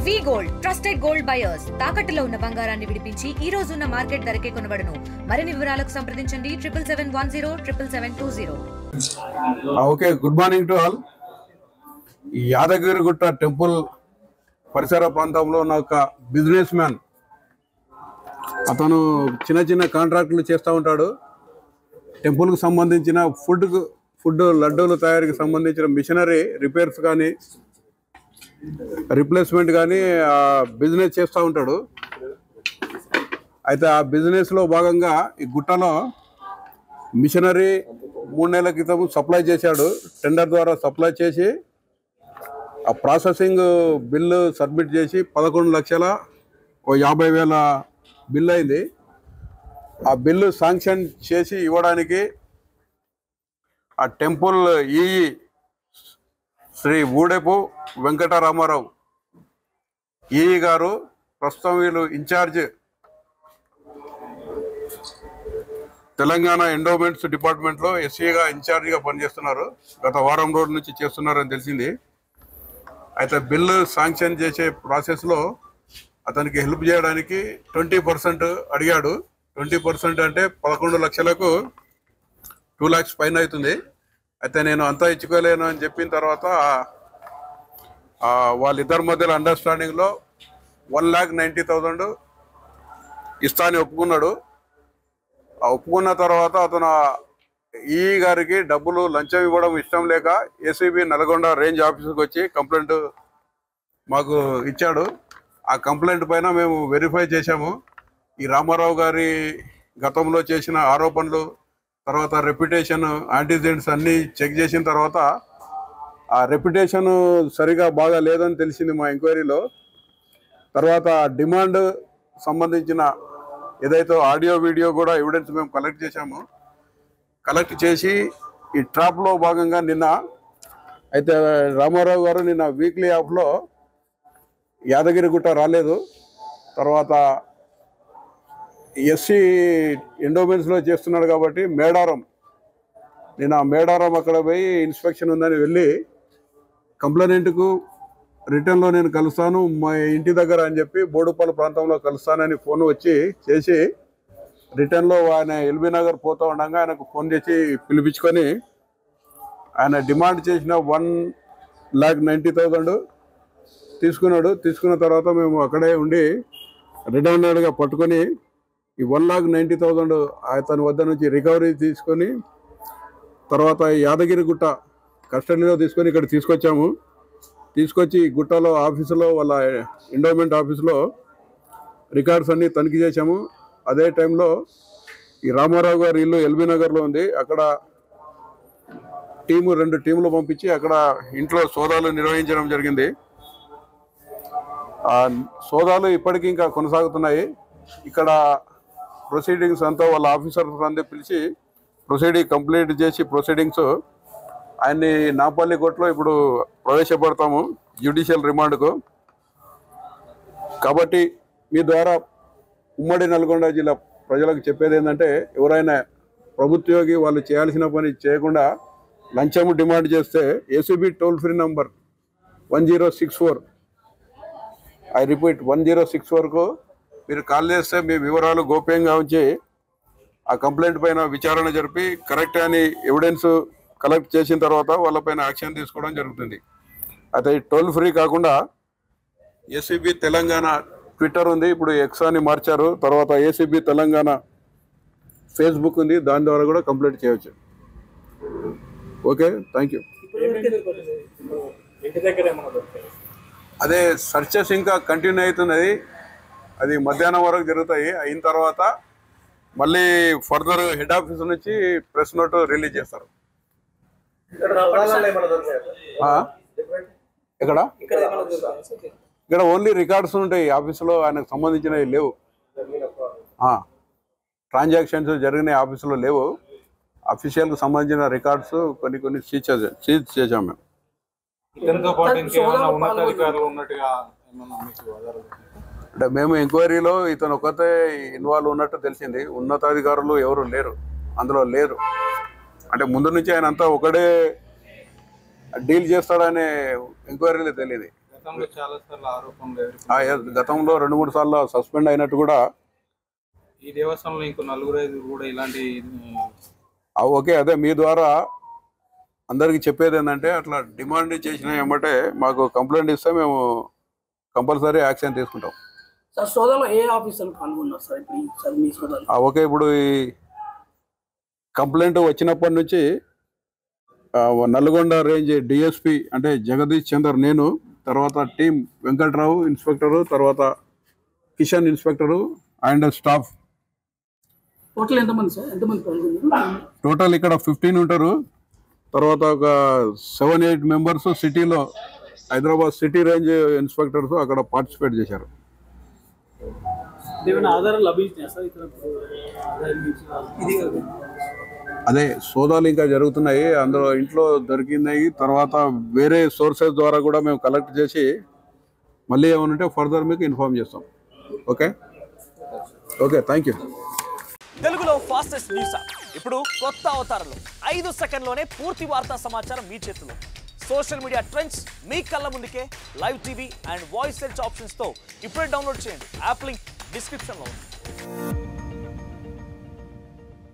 వి gold trusted gold buyers తాకట్టులో ఉన్న బంగారాన్ని విడిపించి ఈ రోజు ఉన్న మార్కెట్ ధరకే కొనబడును. మరిన్ని వివరాలకు సంప్రదించండి 7710 okay, good morning to all. Yadagirigutta temple పరిసర ప్రాంతంలో ఉన్న ఒక బిజినెస్ మ్యాన్, అతను చిన్న చిన్న కాంట్రాక్టులు చేస్తూ ఉంటాడు. టెంపుల్కి సంబంధించిన ఫుడ్ లడ్డూలు తయారీకి సంబంధించిన మిషనరీ రిపేర్స్ కానీ రిప్లేస్మెంట్ కానీ బిజినెస్ చేస్తూ ఉంటాడు. అయితే ఆ బిజినెస్లో భాగంగా ఈ గుట్టలో మిషనరీ 3 నెలల క్రితం సప్లై చేశాడు. టెండర్ ద్వారా సప్లై చేసి ఆ ప్రాసెసింగ్ బిల్లు సబ్మిట్ చేసి 11,50,000 బిల్లు అయింది. ఆ బిల్లు శాంక్షన్ చేసి ఇవ్వడానికి ఆ temple EE Shri Udepu Venkataramarao EE గారు, ప్రస్తుతం వీళ్ళు ఇన్ఛార్జ్ తెలంగాణ ఎండోమెంట్స్ డిపార్ట్మెంట్లో ఎస్సీగా ఇన్ఛార్జిగా పనిచేస్తున్నారు. గత వారం రోజుల నుంచి చేస్తున్నారని తెలిసింది. అయితే బిల్లు శాంక్షన్ చేసే ప్రాసెస్లో అతనికి హెల్ప్ చేయడానికి 20% అడిగాడు. 20% అంటే 11 లక్షలకు 2 lakhs పైన అవుతుంది. అయితే నేను అంతా ఇచ్చుకోలేను అని చెప్పిన తర్వాత వాళ్ళిద్దరి మధ్యలో అండర్స్టాండింగ్లో 1,90,000 ఇస్తా అని ఒప్పుకున్నాడు. ఒప్పుకున్న తర్వాత అతను ఈ గారికి డబ్బులు లంచం ఇవ్వడం ఇష్టం లేక ఏసీబీ నల్గొండ రేంజ్ ఆఫీసుకి వచ్చి కంప్లైంట్ మాకు ఇచ్చాడు. ఆ కంప్లైంట్ పైన మేము వెరిఫై చేశాము. ఈ రామారావు గారి గతంలో చేసిన ఆరోపణలు, తర్వాత రెప్యుటేషన్, యాంటీజెంట్స్ అన్నీ చెక్ చేసిన తర్వాత ఆ రెప్యుటేషన్ సరిగా బాగా లేదని తెలిసింది మా ఎంక్వైరీలో. తర్వాత డిమాండ్ సంబంధించిన ఏదైతే ఆడియో వీడియో కూడా ఎవిడెన్స్ మేము కలెక్ట్ చేశాము. కలెక్ట్ చేసి ఈ ట్రాప్లో భాగంగా నిన్న అయితే రామారావు గారు నిన్న వీక్లీ ఆఫ్లో యాదగిరిగుట్ట రాలేదు. తర్వాత ఎస్సీ ఎండోమెంట్స్లో చేస్తున్నాడు కాబట్టి మేడారం అక్కడ పోయి ఇన్స్పెక్షన్ ఉందని వెళ్ళి కంప్లైంట్కు రిటర్న్లో నేను కలుస్తాను మా ఇంటి దగ్గర అని చెప్పి బోడుపల్లి ప్రాంతంలో కలుస్తానని ఫోన్ వచ్చి చేసి రిటర్న్లో ఆయన ఎల్బీ నగర్ పోతూ ఉండగా ఆయనకు ఫోన్ చేసి పిలిపించుకొని ఆయన డిమాండ్ చేసిన 1,90,000 తీసుకున్నాడు. తీసుకున్న తర్వాత మేము అక్కడే ఉండి రిటర్న్గా పట్టుకొని ఈ 1,90,000 అతని వద్ద నుంచి రికవరీ తీసుకొని తర్వాత యాదగిరిగుట్ట కస్టడీలో తీసుకొని ఇక్కడ తీసుకొచ్చాము. తీసుకొచ్చి గుట్టలో ఆఫీసులో వాళ్ళ ఎండోమెంట్ ఆఫీసులో రికార్డ్స్ అన్నీ తనిఖీ చేశాము. అదే టైంలో ఈ రామారావు గారి ఇల్లు ఎల్బీ నగర్లో ఉంది. అక్కడ 2 టీములు పంపించి అక్కడ ఇంట్లో సోదాలు నిర్వహించడం జరిగింది. ఆ సోదాలు ఇప్పటికీ ఇంకా కొనసాగుతున్నాయి. ఇక్కడ ప్రొసీడింగ్స్ అంతా వాళ్ళ ఆఫీసర్స్ అందరూ పిలిచి ప్రొసీడింగ్ కంప్లీట్ చేసి ప్రొసీడింగ్స్ ఆయన్ని నాంపల్లి కోర్టులో ఇప్పుడు ప్రవేశపెడతాము జ్యుడిషియల్ రిమాండ్కు. కాబట్టి మీ ద్వారా ఉమ్మడి నల్గొండ జిల్లా ప్రజలకు చెప్పేది ఏంటంటే, ఎవరైనా ప్రభుత్వోగి వాళ్ళు చేయాల్సిన పని చేయకుండా లంచము డిమాండ్ చేస్తే ACB toll free number 1064, I repeat 1064కు మీరు కాల్ చేస్తే మీ వివరాలు గోప్యంగా ఉంచి ఆ కంప్లైంట్ పైన విచారణ జరిపి కరెక్ట్ అని ఎవిడెన్స్ కలెక్ట్ చేసిన తర్వాత వాళ్ళపైన యాక్షన్ తీసుకోవడం జరుగుతుంది. అయితే టోల్ ఫ్రీ కాకుండా ఏసీబీ తెలంగాణ ట్విట్టర్ ఉంది, ఇప్పుడు ఎక్స్ అని మార్చారు. తర్వాత ఏసీబీ తెలంగాణ ఫేస్బుక్ ఉంది, దాని ద్వారా కూడా కంప్లైంట్ చేయవచ్చు. Okay, thank you. అదే సర్చెస్ ఇంకా కంటిన్యూ అవుతున్నది. అది మధ్యాహ్నం వరకు జరుగుతాయి. అయిన తర్వాత మళ్ళీ ఫర్దర్ హెడ్ ఆఫీస్ నుంచి ప్రెస్ నోట్ రిలీజ్ చేస్తారు. ఇక్కడ ఓన్లీ రికార్డ్స్ ఉంటాయి ఆఫీసులో, ఆయనకు సంబంధించినవి లేవు. ట్రాన్సాక్షన్స్ జరిగిన ఆఫీసులో లేవు. అఫీషియల్కి సంబంధించిన రికార్డ్స్ కొన్ని సీజ్ చేసాం మేము. అంటే మేము ఎంక్వైరీలో ఇతను ఒకతే ఇన్వాల్వ్ ఉన్నట్టు తెలిసింది. ఉన్నతాధికారులు ఎవరు లేరు, అందులో లేరు. అంటే ముందు నుంచి ఆయన అంతా ఒకడే డీల్ చేస్తాడనే ఎంక్వైరీలో తెలియదు. గతంలో చాలా సార్లు ఆరోపణలు గతంలో 2-3 సార్లు సస్పెండ్ అయినట్టు కూడా ఈ దేవస్థానంలో ఇంకో 4-5 కూడా ఇలాంటి ఓకే. అదే మీ ద్వారా అందరికి చెప్పేది ఏంటంటే అట్లా డిమాండ్ చేసిన ఏమంటే మాకు కంప్లైంట్ ఇస్తే మేము కంపల్సరీ యాక్షన్ తీసుకుంటాం. సార్ సోదాలో ఏ ఆఫీసర్లు పాల్గొన్నారు సార్ ఇప్పుడు సార్ మీ సోదాలు? ఓకే. ఇప్పుడు ఈ కంప్లైంట్ వచ్చినప్పటి నుంచి నల్గొండ రేంజ్ డిఎస్పి అంటే జగదీష్ చందర్, నేను, తర్వాత టీం వెంకట్రావు ఇన్స్పెక్టరు, తర్వాత Kishan inspector and staff. Total ఎంతమంది సార్? ఎంతమంది పాల్గొన్నారు? టోటల్ ఇక్కడ 15 ఉంటారు. తర్వాత ఒక 7-8 మెంబర్స్ సిటీలో హైదరాబాద్ సిటీ రేంజ్ ఇన్స్పెక్టర్స్ అక్కడ పార్టిసిపేట్ చేశారు. ఆధారాలు లభించినాయి సార్ ఇక్కడ? అదే సోదాలు ఇంకా జరుగుతున్నాయి. అందులో ఇంట్లో దొరికినాయి. తర్వాత వేరే సోర్సెస్ ద్వారా కూడా మేము కలెక్ట్ చేసి మళ్ళీ ఏమనంటే ఫర్దర్ మీకు ఇన్ఫార్మ్ చేస్తాం. Okay okay, thank you. తెలుగులో ఫాస్టెస్ట్ న్యూస్ ఇప్పుడు కొత్త అవతారంలో 5 సెకండ్లోనే పూర్తి వార్తా సమాచారం మీ చేతిలో. సోషల్ మీడియా ట్రెండ్స్ మీ కళ్ళ ముందుకే live TV and voice search ఆప్షన్స్తో ఇప్పుడే డౌన్లోడ్ చేయండి. యాప్ లింక్ డిస్క్రిప్షన్లో ఉంది.